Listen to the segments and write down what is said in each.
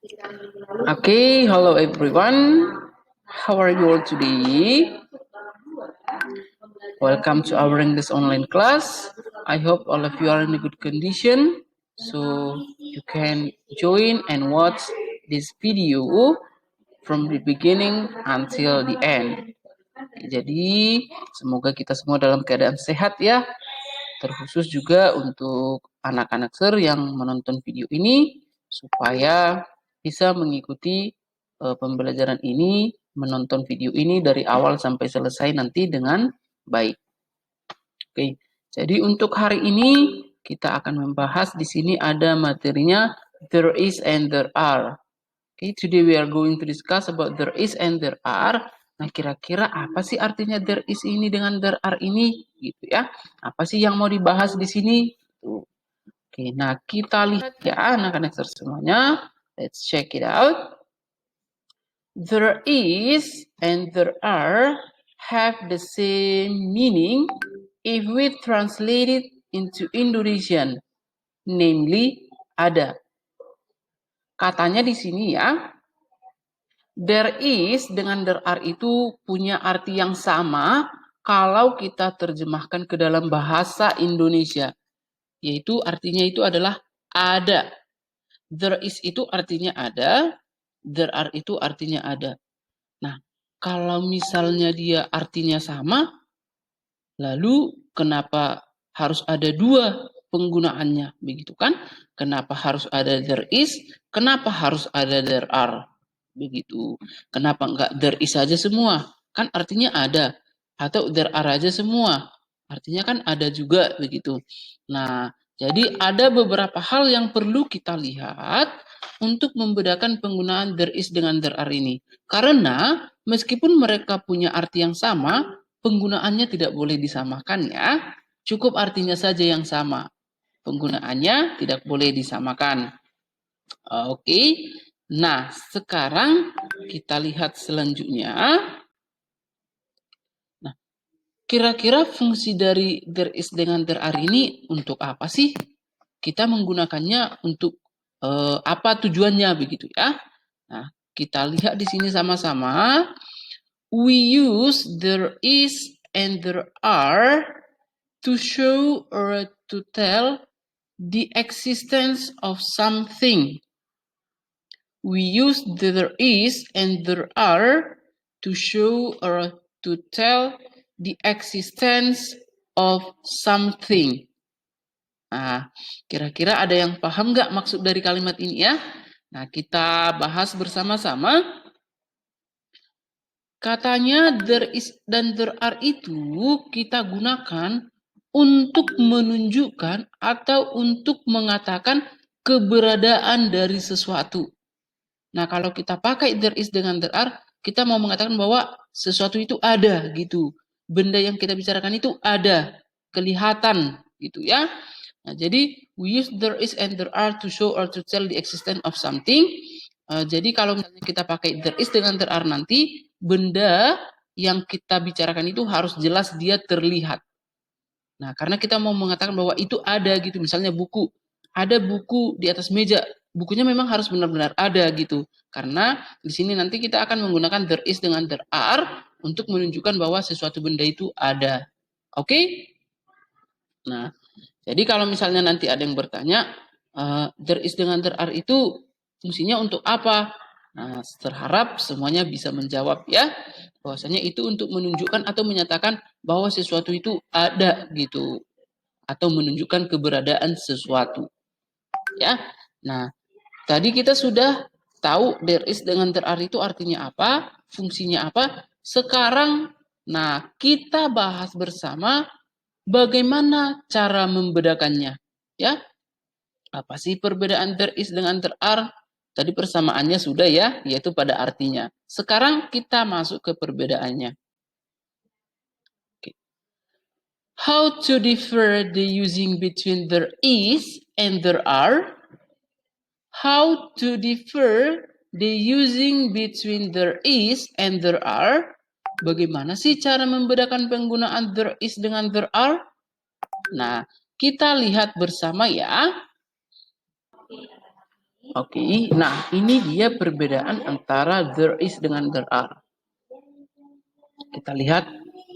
Okay, hello everyone. How are you all today? Welcome to our English online class. I hope all of you are in a good condition, so you can join and watch this video from the beginning until the end. Jadi, semoga kita semua dalam keadaan sehat ya. Terkhusus juga untuk anak-anak yang menonton video ini supaya bisa mengikuti pembelajaran ini, menonton video ini dari awal sampai selesai nanti dengan baik. Oke, jadi untuk hari ini kita akan membahas di sini ada materinya there is and there are. Okay, today we are going to discuss about there is and there are. Nah, kira-kira apa sih artinya there is ini dengan there are ini? Gitu ya. Apa sih yang mau dibahas di sini? Tuh. Oke, nah kita lihat ya anak-anak semuanya. Let's check it out. There is and there are have the same meaning if we translate it into Indonesian, namely ada. Katanya di sini ya, there is dengan there are itu punya arti yang sama kalau kita terjemahkan ke dalam bahasa Indonesia. Yaitu artinya itu adalah ada. There is itu artinya ada, there are itu artinya ada. Nah, kalau misalnya dia artinya sama, lalu kenapa harus ada dua penggunaannya? Begitu kan? Kenapa harus ada there is? Kenapa harus ada there are? Begitu. Kenapa enggak there is saja semua? Kan artinya ada. Atau there are aja semua. Artinya kan ada juga begitu. Nah, jadi ada beberapa hal yang perlu kita lihat untuk membedakan penggunaan there is dengan there are ini. Karena meskipun mereka punya arti yang sama, penggunaannya tidak boleh disamakan ya. Cukup artinya saja yang sama. Penggunaannya tidak boleh disamakan. Oke. Nah, sekarang kita lihat selanjutnya. Nah, kira-kira fungsi dari there is dengan there are ini untuk apa sih? Kita menggunakannya untuk apa tujuannya begitu ya? Nah, kita lihat di sini sama-sama. We use there is and there are to show or to tell the existence of something. We use there is and there are to show or to tell the existence of something. Nah, kira-kira ada yang paham nggak maksud dari kalimat ini ya? Nah, kita bahas bersama-sama. Katanya there is dan there are itu kita gunakan untuk menunjukkan atau untuk mengatakan keberadaan dari sesuatu. Nah, kalau kita pakai there is dengan there are, kita mau mengatakan bahwa sesuatu itu ada gitu. Benda yang kita bicarakan itu ada, kelihatan gitu ya. Nah, jadi we use there is and there are to show or to tell the existence of something. Jadi kalau misalnya kita pakai there is dengan there are nanti, benda yang kita bicarakan itu harus jelas dia terlihat. Nah, karena kita mau mengatakan bahwa itu ada gitu, misalnya buku. Ada buku di atas meja, bukunya memang harus benar-benar ada gitu. Karena di sini nanti kita akan menggunakan there is dengan there are untuk menunjukkan bahwa sesuatu benda itu ada. Oke? Nah, jadi kalau misalnya nanti ada yang bertanya, there is dengan there are itu fungsinya untuk apa? Nah, terharap semuanya bisa menjawab ya. Bahwasanya itu untuk menunjukkan atau menyatakan bahwa sesuatu itu ada gitu. Atau menunjukkan keberadaan sesuatu. Ya. Nah, tadi kita sudah tahu there is dengan there are itu artinya apa, fungsinya apa. Sekarang, nah kita bahas bersama bagaimana cara membedakannya. Ya, apa sih perbedaan there is dengan there are? Tadi persamaannya sudah ya, yaitu pada artinya. Sekarang kita masuk ke perbedaannya. Okay. How to differ the using between there is and there are? How to differ the using between there is and there are? Bagaimana sih cara membedakan penggunaan there is dengan there are? Nah, kita lihat bersama ya. Oke, nah ini dia perbedaan antara there is dengan there are. Kita lihat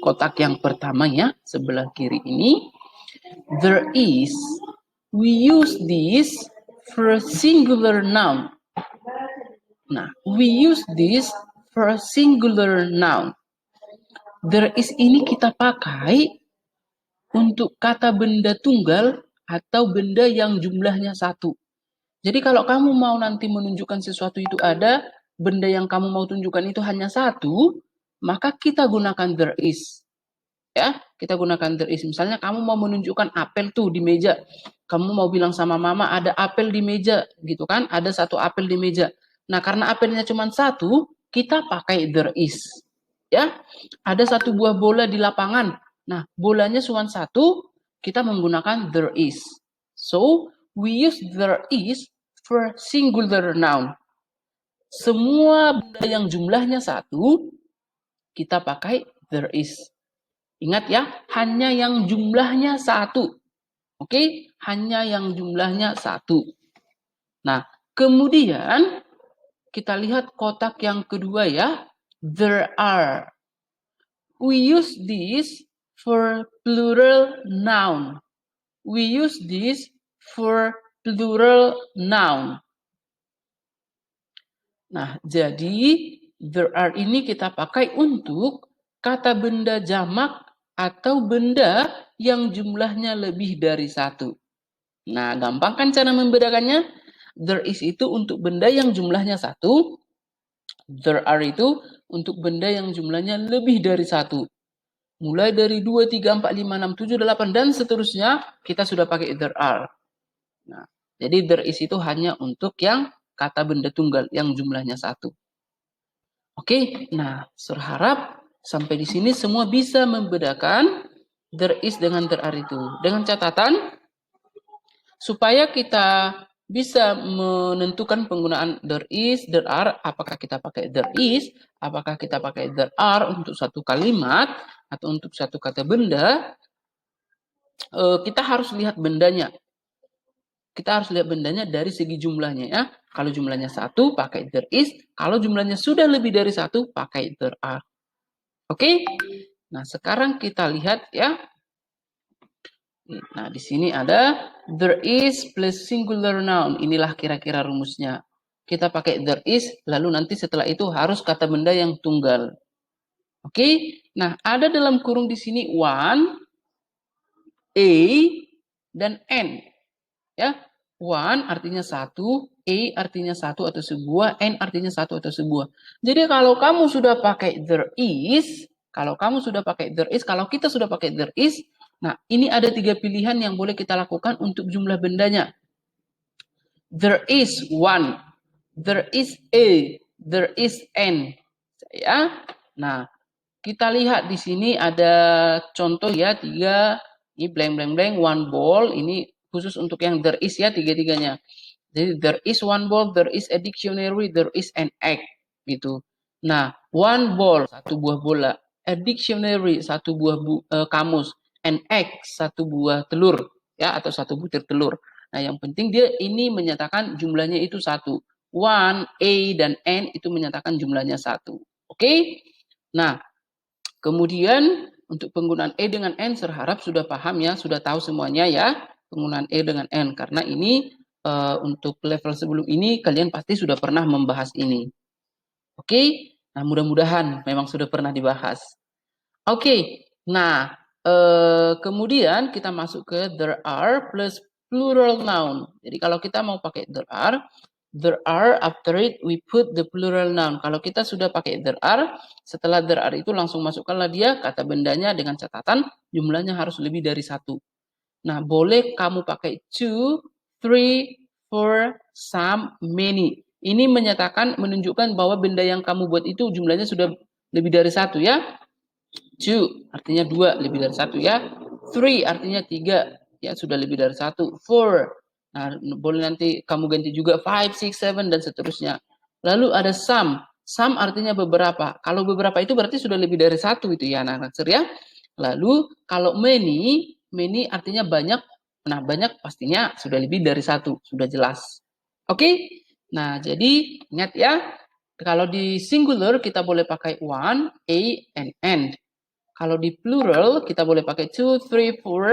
kotak yang pertama ya, sebelah kiri ini. There is, we use this for a singular noun. Nah, we use this for a singular noun. There is ini kita pakai untuk kata benda tunggal atau benda yang jumlahnya satu. Jadi kalau kamu mau nanti menunjukkan sesuatu itu ada, benda yang kamu mau tunjukkan itu hanya satu, maka kita gunakan there is. Ya, kita gunakan there is. Misalnya kamu mau menunjukkan apel tuh di meja. Kamu mau bilang sama mama ada apel di meja, gitu kan? Ada satu apel di meja. Nah, karena apelnya cuma satu, kita pakai there is. Ya, ada satu buah bola di lapangan. Nah, bolanya cuma satu, kita menggunakan there is. So, we use there is for singular noun. Semua benda yang jumlahnya satu, kita pakai there is. Ingat ya, hanya yang jumlahnya satu. Oke, hanya yang jumlahnya satu. Nah, kemudian kita lihat kotak yang kedua ya. There are. We use this for plural noun. We use this for plural noun. Nah, jadi there are ini kita pakai untuk kata benda jamak atau benda yang jumlahnya lebih dari satu. Nah, gampang kan cara membedakannya? There is itu untuk benda yang jumlahnya satu. There are itu untuk benda yang jumlahnya lebih dari satu. Mulai dari 2, 3, 4, 5, 6, 7, 8, dan seterusnya, kita sudah pakai there are. Nah, jadi there is itu hanya untuk yang kata benda tunggal yang jumlahnya satu. Oke, nah, berharap sampai di sini semua bisa membedakan there is dengan there are itu. Dengan catatan, supaya kita bisa menentukan penggunaan there is, there are, apakah kita pakai there is, apakah kita pakai there are untuk satu kalimat, atau untuk satu kata benda, kita harus lihat bendanya. Kita harus lihat bendanya dari segi jumlahnya ya. Kalau jumlahnya satu, pakai there is. Kalau jumlahnya sudah lebih dari satu, pakai there are. Oke? Nah, sekarang kita lihat ya. Nah, di sini ada there is plus singular noun. Inilah kira-kira rumusnya. Kita pakai there is, lalu nanti setelah itu harus kata benda yang tunggal. Oke? Nah, ada dalam kurung di sini one, a, dan n. Ya, one artinya satu, a artinya satu atau sebuah, n artinya satu atau sebuah. Jadi kalau kamu sudah pakai there is, kalau kita sudah pakai there is, nah ini ada 3 pilihan yang boleh kita lakukan untuk jumlah bendanya. There is one, there is a, there is n. Ya, nah kita lihat di sini ada contoh ya 3, ini blank blank blank, one ball, ini khusus untuk yang there is ya tiga-tiganya. Jadi there is one ball, there is a dictionary, there is an egg gitu. Nah, one ball satu buah bola, a dictionary satu buah kamus, an egg satu buah telur ya atau satu butir telur. Nah, yang penting dia ini menyatakan jumlahnya itu satu. One, a dan n itu menyatakan jumlahnya satu. Oke? Nah, kemudian untuk penggunaan e dengan n saya harap sudah paham ya, sudah tahu semuanya ya penggunaan e dengan n karena ini untuk level sebelum ini kalian pasti sudah pernah membahas ini. Oke? Nah, mudah-mudahan memang sudah pernah dibahas. Oke. Nah, kemudian kita masuk ke there are plus plural noun. Jadi kalau kita mau pakai there are after it we put the plural noun. Kalau kita sudah pakai there are, setelah there are itu langsung masukkanlah dia kata bendanya dengan catatan jumlahnya harus lebih dari satu. Nah, boleh kamu pakai two, three, four, some, many. Ini menyatakan, menunjukkan bahwa benda yang kamu buat itu jumlahnya sudah lebih dari satu ya. Two artinya dua, lebih dari satu ya. Three artinya tiga, ya sudah lebih dari satu. Four, nah boleh nanti kamu ganti juga five, six, seven, dan seterusnya. Lalu ada some. Some artinya beberapa. Kalau beberapa itu berarti sudah lebih dari satu itu ya anak-anak ya. Lalu kalau many artinya banyak. Nah banyak pastinya sudah lebih dari satu, sudah jelas. Oke? Nah, jadi ingat ya, kalau di singular kita boleh pakai one, a, and. Kalau di plural kita boleh pakai two, three, four,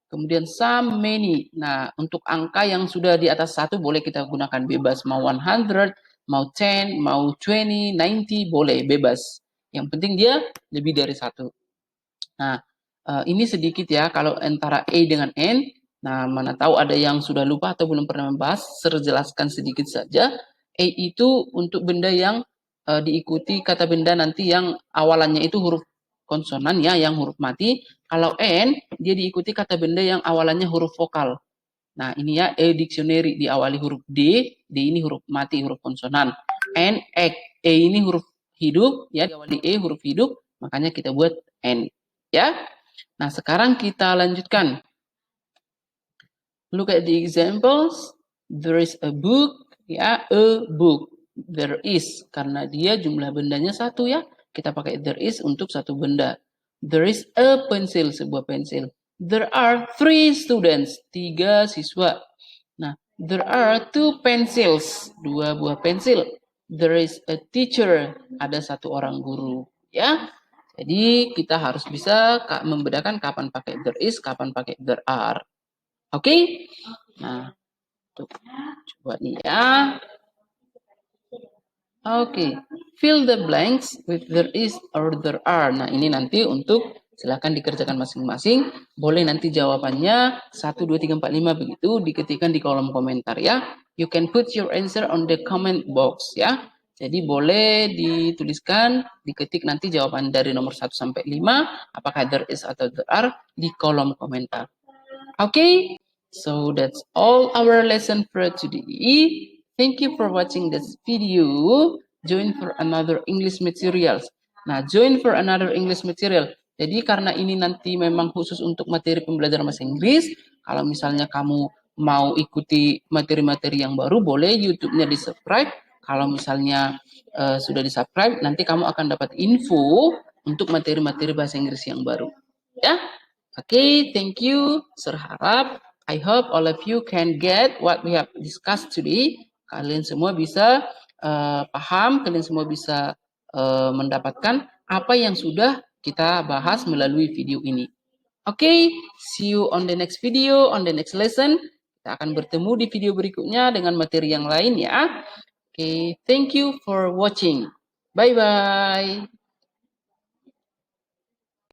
kemudian some, many. Nah, untuk angka yang sudah di atas satu boleh kita gunakan bebas. Mau 100, mau 10, mau 20, 90, boleh bebas. Yang penting dia lebih dari satu. Nah, ini sedikit ya kalau antara A dengan N. Nah, mana tahu ada yang sudah lupa atau belum pernah membahas, jelaskan sedikit saja. A itu untuk benda yang diikuti kata benda nanti yang awalannya itu huruf konsonan ya, yang huruf mati. Kalau N, dia diikuti kata benda yang awalannya huruf vokal. Nah, ini ya, A dictionary diawali huruf D, D ini huruf mati, huruf konsonan. N, E, E ini huruf hidup, ya, diawali E huruf hidup, makanya kita buat N. Ya, nah sekarang kita lanjutkan. Look at the examples. There is a book, ya, a book. There is, karena dia jumlah bendanya satu ya. Kita pakai there is untuk satu benda. There is a pencil, sebuah pensil. There are 3 students, 3 siswa. Nah, there are 2 pencils, 2 buah pensil. There is a teacher, ada satu orang guru. Ya, jadi kita harus bisa membedakan kapan pakai there is, kapan pakai there are. Oke? Nah, tuh, coba nih ya. Oke, fill the blanks with there is or there are. Nah, ini nanti untuk silakan dikerjakan masing-masing. Boleh nanti jawabannya 1, 2, 3, 4, 5 begitu diketikkan di kolom komentar ya. You can put your answer on the comment box ya. Jadi boleh dituliskan, diketik nanti jawaban dari nomor 1 sampai 5, apakah there is atau there are di kolom komentar. Okay, so that's all our lesson for today. Thank you for watching this video. Join for another English materials. Nah, join for another English material. Jadi karena ini nanti memang khusus untuk materi pembelajaran bahasa Inggris, kalau misalnya kamu mau ikuti materi-materi yang baru, boleh YouTube-nya di-subscribe. Kalau misalnya sudah di-subscribe, nanti kamu akan dapat info untuk materi-materi bahasa Inggris yang baru. Ya, okay, thank you. Serharap, I hope all of you can get what we have discussed today. Kalian semua bisa paham, kalian semua bisa mendapatkan apa yang sudah kita bahas melalui video ini. Okay, see you on the next video, on the next lesson. Kita akan bertemu di video berikutnya dengan materi yang lain ya. Okay, thank you for watching. Bye-bye.